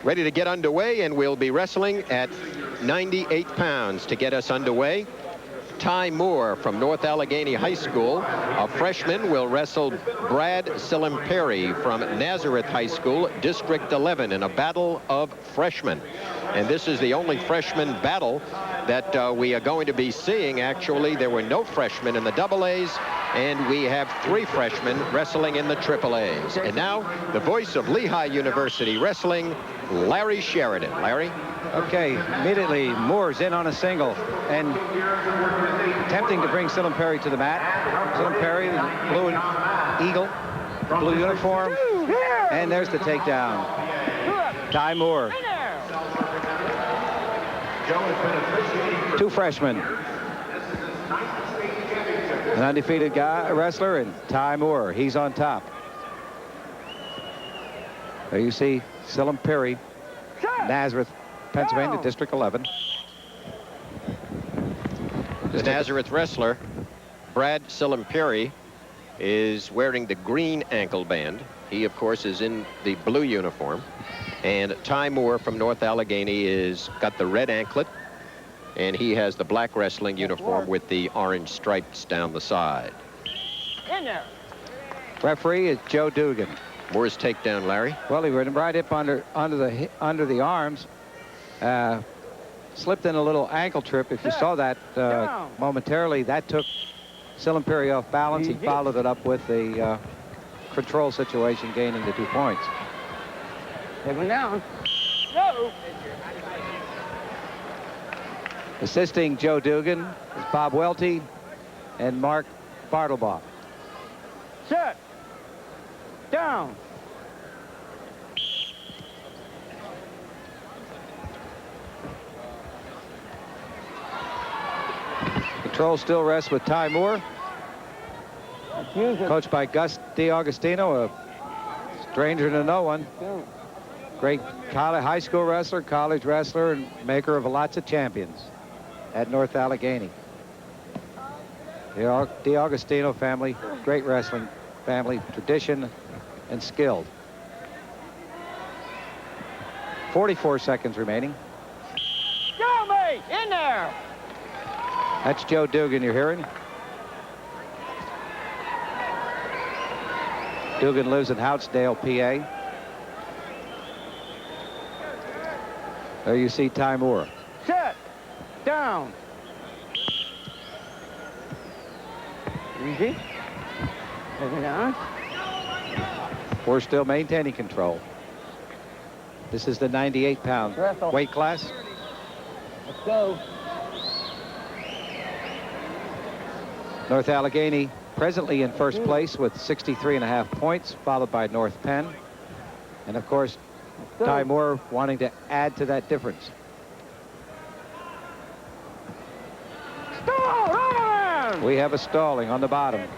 ready to get underway, and we'll be wrestling at 98 pounds to get us underway. Ty Moore from North Allegheny High School, a freshman, will wrestle Brad Silimperi from Nazareth High School, District 11, in a battle of freshmen. And this is the only freshman battle that we are going to be seeing. Actually, there were no freshmen in the AA's, and we have 3 freshmen wrestling in the AAA's. And now, the voice of Lehigh University Wrestling, Larry Sheridan. Larry? Okay, immediately Moore's in on a single and attempting to bring Silimperi to the mat. Silimperi, blue eagle, blue uniform, and there's the takedown. Ty Moore. 2 freshmen. An undefeated wrestler, and Ty Moore. He's on top. There you see Silimperi, Nazareth, Pennsylvania, District 11. The Nazareth wrestler, Brad Silimperi, is wearing the green ankle band. He, of course, is in the blue uniform. And Ty Moore from North Allegheny is got the red anklet, and he has the black wrestling uniform with the orange stripes down the side. In there. Referee is Joe Dugan. Moore's takedown, Larry. Well, he went right up under the arms. Slipped in a little ankle trip. If you saw that momentarily, that took Silimperi off balance. He followed it up with a control situation, gaining the 2 points. Take him down. No. Assisting Joe Dugan is Bob Welty and Mark Bartlebaugh. Set. Down. Control still rests with Ty Moore. Coached by Gus DiAugustino, a stranger to no one. Great high school wrestler, college wrestler, and maker of lots of champions at North Allegheny. The DiAugustino family, great wrestling family, tradition and skilled. 44 seconds remaining. Go, mate! In there! That's Joe Dugan you're hearing. Dugan lives in Houtsdale, PA. There you see Ty Moore. Set. Down. Easy. Take it down. We're still maintaining control. This is the 98-pound weight class. Let's go. North Allegheny presently in first place with 63.5 points, followed by North Penn. And of course, Ty Moore wanting to add to that difference. Stall! We have a stalling on the bottom.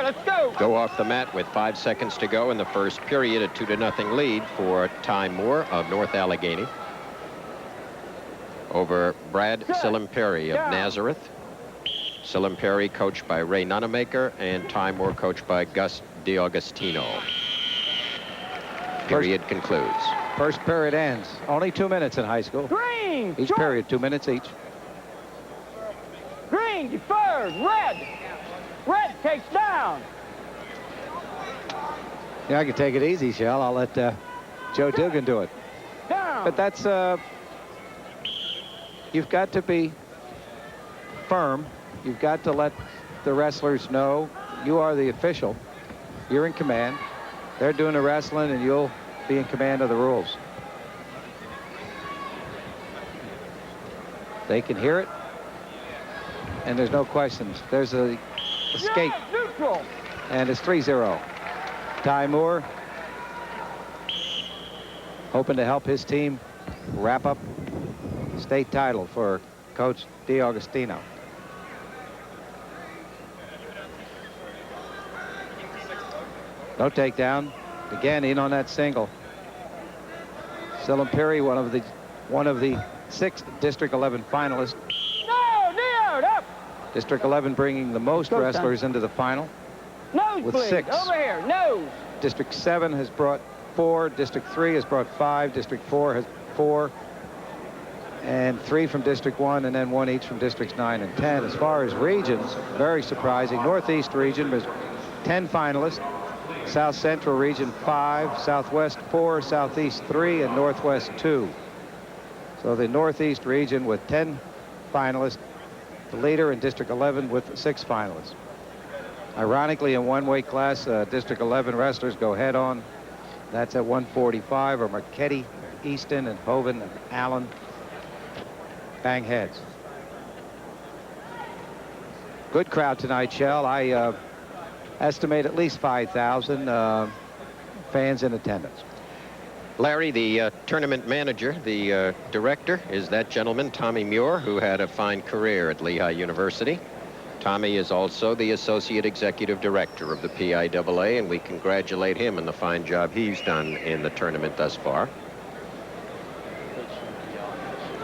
Let's go. Go off the mat with 5 seconds to go in the first period. A 2-0 lead for Ty Moore of North Allegheny over Brad Silimperi of Nazareth. Silimperi coached by Ray Nunemaker and Ty Moore coached by Gus DiAugustino. Period concludes. First period ends. Only 2 minutes in high school. Green. Each period 2 minutes each. Green deferred. Red. Red takes down. Yeah, I can take it easy, Shell. I'll let Joe Dugan do it. Down. But that's, you've got to be firm. You've got to let the wrestlers know you are the official. You're in command. They're doing the wrestling, and you'll be in command of the rules. They can hear it, and there's no questions. There's a escape, neutral. And it's 3-0. Ty Moore hoping to help his team wrap up state title for Coach DiAugustino. No takedown. Again, in on that single. Silimperi, one of the 6 District 11 finalists. No, up. District 11 bringing the most wrestlers into the final. with Nosebleed. 6. Over here. Nose. District 7 has brought 4. District 3 has brought 5. District 4 has 4. And 3 from District 1, and then 1 each from Districts 9 and 10. As far as regions, very surprising. Northeast region was 10 finalists. South Central region 5, Southwest 4, Southeast 3, and Northwest 2. So the Northeast region with 10 finalists, the leader in District 11 with 6 finalists. Ironically, in one weight class, District 11 wrestlers go head on. That's at 145, or Marchetti, Easton, and Hovind and Allen bang heads. Good crowd tonight, Shell. I estimate at least 5,000 fans in attendance. Larry, the tournament manager, the director, is that gentleman, Tommy Muir, who had a fine career at Lehigh University. Tommy is also the associate executive director of the PIAA, and we congratulate him on the fine job he's done in the tournament thus far.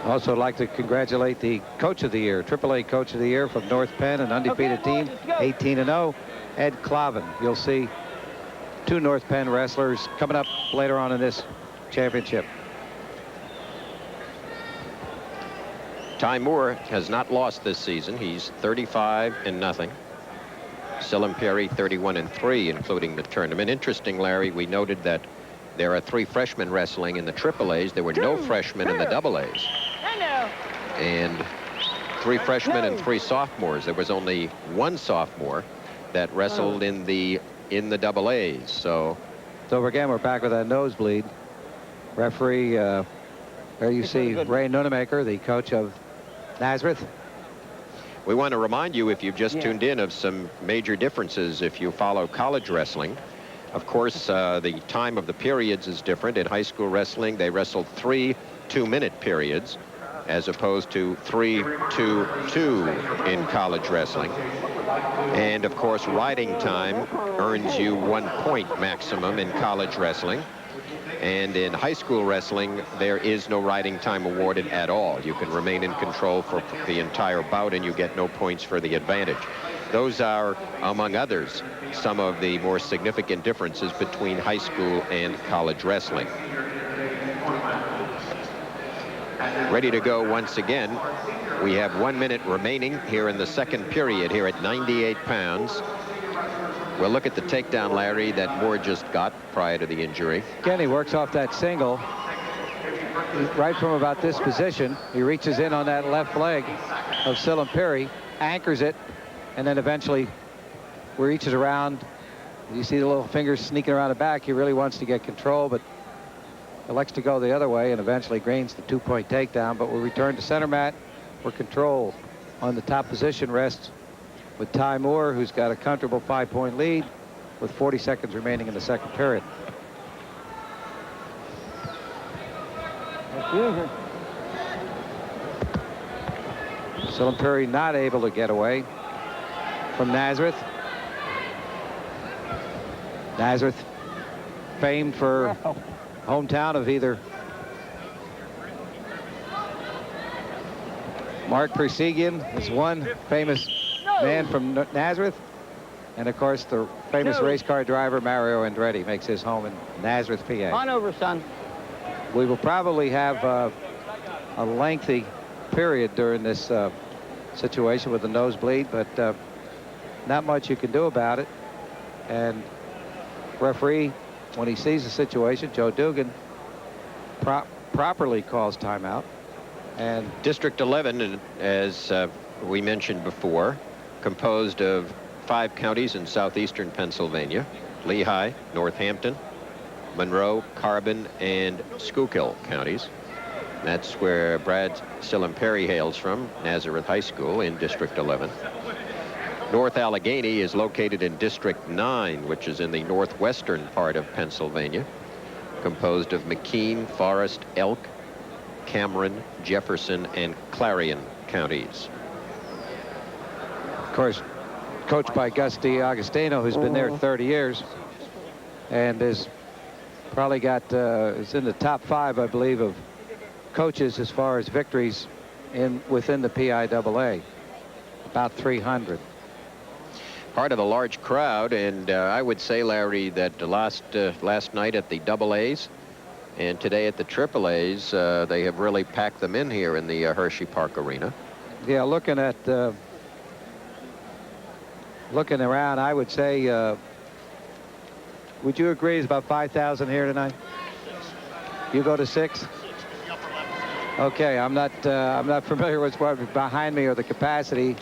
Also like to congratulate the Coach of the Year, AAA Coach of the Year from North Penn, an undefeated team, 18-0, Ed Clavin. You'll see 2 North Penn wrestlers coming up later on in this championship. Ty Moore has not lost this season. He's 35-0. Sillimperi 31-3, including the tournament. Interesting, Larry, we noted that there are 3 freshmen wrestling in the AAAs. There were no freshmen in the AAs. And 3 freshmen and 3 sophomores. There was only 1 sophomore that wrestled in the AAs. So again, we're back with that nosebleed. Referee, there you see Ray Nunemaker, the coach of Nazareth. we want to remind you, if you've just tuned in, of some major differences if you follow college wrestling. Of course, the time of the periods is different. In high school wrestling, they wrestled 3 2-minute periods, as opposed to 3-2-2 in college wrestling. And of course, riding time earns you 1 point maximum in college wrestling. And in high school wrestling, there is no riding time awarded at all. You can remain in control for the entire bout, and you get no points for the advantage. Those are, among others, some of the more significant differences between high school and college wrestling. Ready to go once again. We have 1 minute remaining here in the second period here at 98 pounds. We'll look at the takedown, Larry, that Moore just got prior to the injury. Again, he works off that single. Right from about this position, he reaches in on that left leg of Sillimperi, anchors it, and then eventually reaches around. You see the little fingers sneaking around the back. He really wants to get control, but elects to go the other way and eventually gains the 2-point takedown. But we'll return to center mat, where control on the top position rests with Ty Moore, who's got a comfortable 5-point lead with 40 seconds remaining in the second period. Sillimperi not able to get away from Nazareth. Nazareth, famed for hometown of either Mark Persigian is one famous man from Nazareth, and of course the famous race car driver Mario Andretti makes his home in Nazareth, PA. On over, son. We will probably have a lengthy period during this situation with the nosebleed, but not much you can do about it. And referee, when he sees the situation, Joe Dugan, properly calls timeout. And District 11, as we mentioned before, composed of 5 counties in southeastern Pennsylvania: Lehigh, Northampton, Monroe, Carbon, and Schuylkill counties. That's where Brad Sillimperi hails from, Nazareth High School in District 11. North Allegheny is located in District 9, which is in the northwestern part of Pennsylvania, composed of McKean, Forest, Elk, Cameron, Jefferson, and Clarion counties. Of course, coached by Gus D'Agostino, who's been there 30 years and is probably got is in the top 5, I believe, of coaches as far as victories within the PIAA, about 300. part of the large crowd, and I would say, Larry, that last night at the AA's and today at the AAA's, they have really packed them in here in the Hershey Park Arena. Yeah, looking around, I would say, would you agree it's about 5,000 here tonight? You go to 6? Okay, I'm not familiar with what's behind me or the capacity,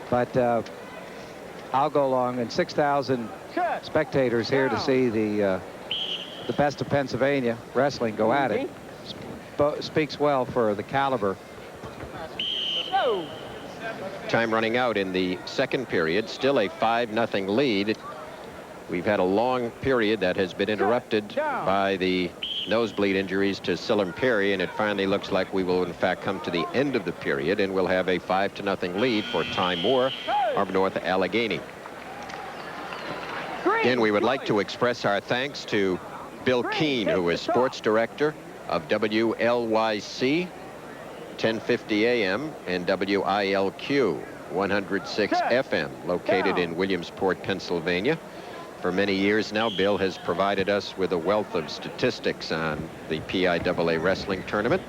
but I'll go along. And 6,000 spectators here to see the best of Pennsylvania wrestling go at it. Speaks well for the caliber. Time running out in the second period. Still a 5-0 lead. We've had a long period that has been interrupted by the nosebleed injuries to Sillimperi, and it finally looks like we will in fact come to the end of the period, and we'll have a 5-0 lead for Ty Moore of North Allegheny. Again, we would like to express our thanks to Bill Keene, who is sports director of WLYC 1050 AM and WILQ 106 FM, located in Williamsport, Pennsylvania. For many years now, Bill has provided us with a wealth of statistics on the PIAA wrestling tournament,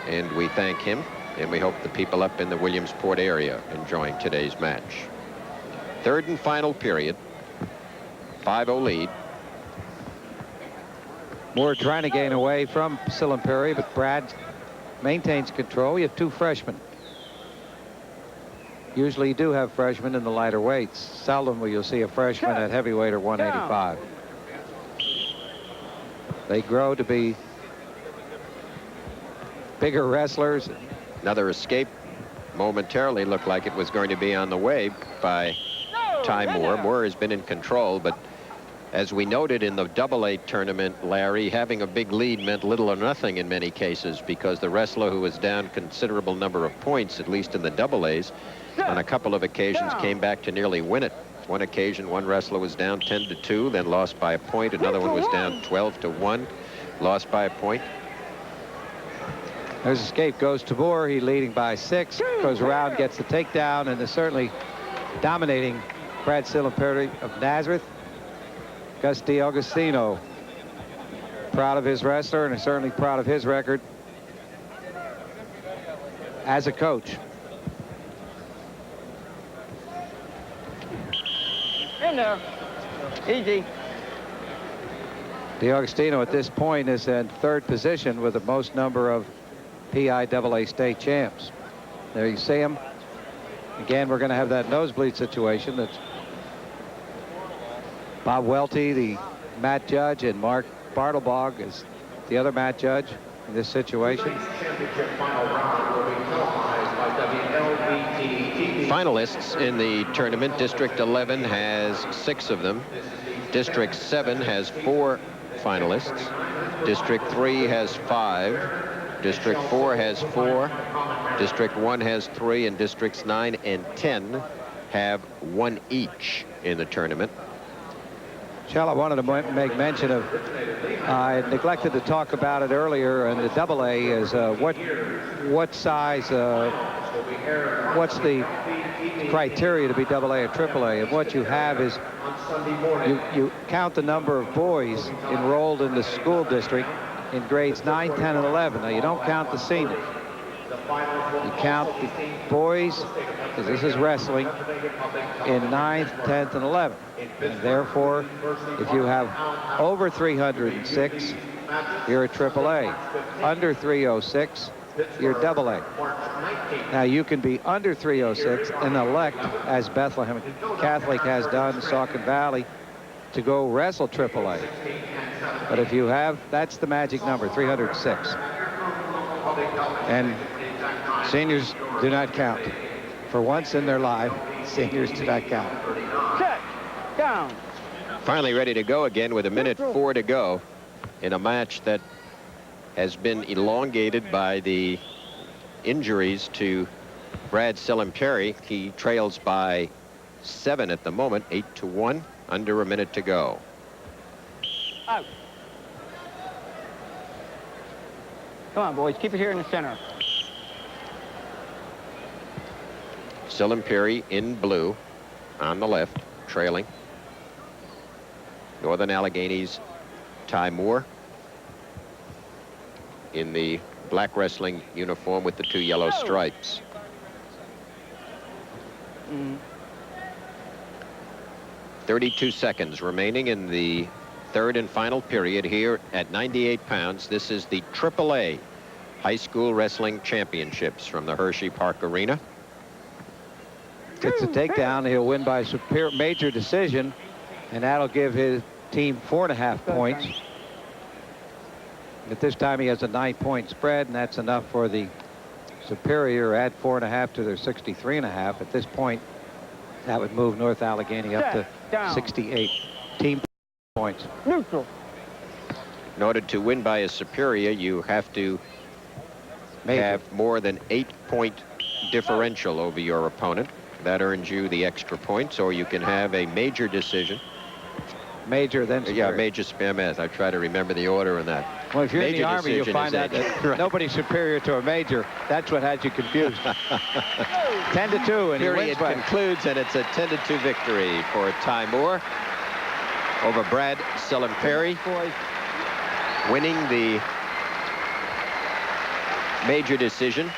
and we thank him, and we hope the people up in the Williamsport area enjoying today's match. Third and final period, 5-0 lead. Moore trying to gain away from Sillimperi, but Brad maintains control. You have 2 freshmen. Usually you do have freshmen in the lighter weights. Seldom will you see a freshman at heavyweight or 185. They grow to be bigger wrestlers. Another escape momentarily looked like it was going to be on the way by Ty Moore. Moore has been in control, but as we noted in the AA tournament, Larry, having a big lead meant little or nothing in many cases, because the wrestler who was down considerable number of points, at least in the AA's, on a couple of occasions came back to nearly win it. One occasion, one wrestler was down 10-2, then lost by a point. Another one was down 12-1, lost by a point. There's escape, goes to Moore. He leading by 6, goes around, gets the takedown, and is certainly dominating Brad Sillimperi of Nazareth. Gus D'Agostino, proud of his wrestler and is certainly proud of his record as a coach. In there. Easy. D'Agostino at this point is in 3rd position with the most number of PIAA state champs. There you see him. Again, we're going to have that nosebleed situation. That's Bob Welty, the mat judge, and Mark Bartelbog is the other mat judge in this situation. Finalists in the tournament, District 11 has 6 of them. District 7 has 4 finalists. District 3 has 5. District 4 has 4. District 1 has 3, and Districts 9 and 10 have 1 each in the tournament. Shell, I wanted to make mention of, I neglected to talk about it earlier, and the AA is what size, what's the criteria to be AA or AAA, and what you have is you count the number of boys enrolled in the school district in grades 9, 10, and 11. Now, you don't count the seniors. You count the boys, because this is wrestling, in 9th, 10th, and 11th. And therefore, if you have over 306, you're a AAA. Under 306, you're AA. Now, you can be under 306 and elect, as Bethlehem Catholic has done, Saucon Valley, to go wrestle AAA. But if you have, that's the magic number, 306. And seniors do not count. For once in their life, seniors do not count. Check. Down. Finally ready to go again with 1:04 to go in a match that has been elongated by the injuries to Brad Sillimperi. He trails by 7 at the moment, 8-1, under a minute to go. Out. Come on, boys, keep it here in the center. Sillimperi in blue on the left. trailing. Northern Allegheny's Ty Moore in the black wrestling uniform with the 2 yellow stripes. 32 seconds remaining in the third and final period here at 98 pounds. This is the AAA High School Wrestling Championships from the Hershey Park Arena. Gets a takedown. He'll win by major decision, and that'll give his team 4.5 points. At this time, he has a 9-point spread, and that's enough for the Superior. Add 4.5 to their 63.5. At this point, that would move North Allegheny up to 68 team points. Neutral. In order to win by a Superior, you have to have more than 8-point differential over your opponent. That earns you the extra points, or you can have a major decision. Major, then Superior. Yeah, major spam. I try to remember the order in that. Well, if you're major in the Army, you'll find out that nobody's superior to a major. That's what has you confused. 10-2, and period concludes, and it's a 10-2 victory for Ty Moore over Brad Silimperi, winning the major decision.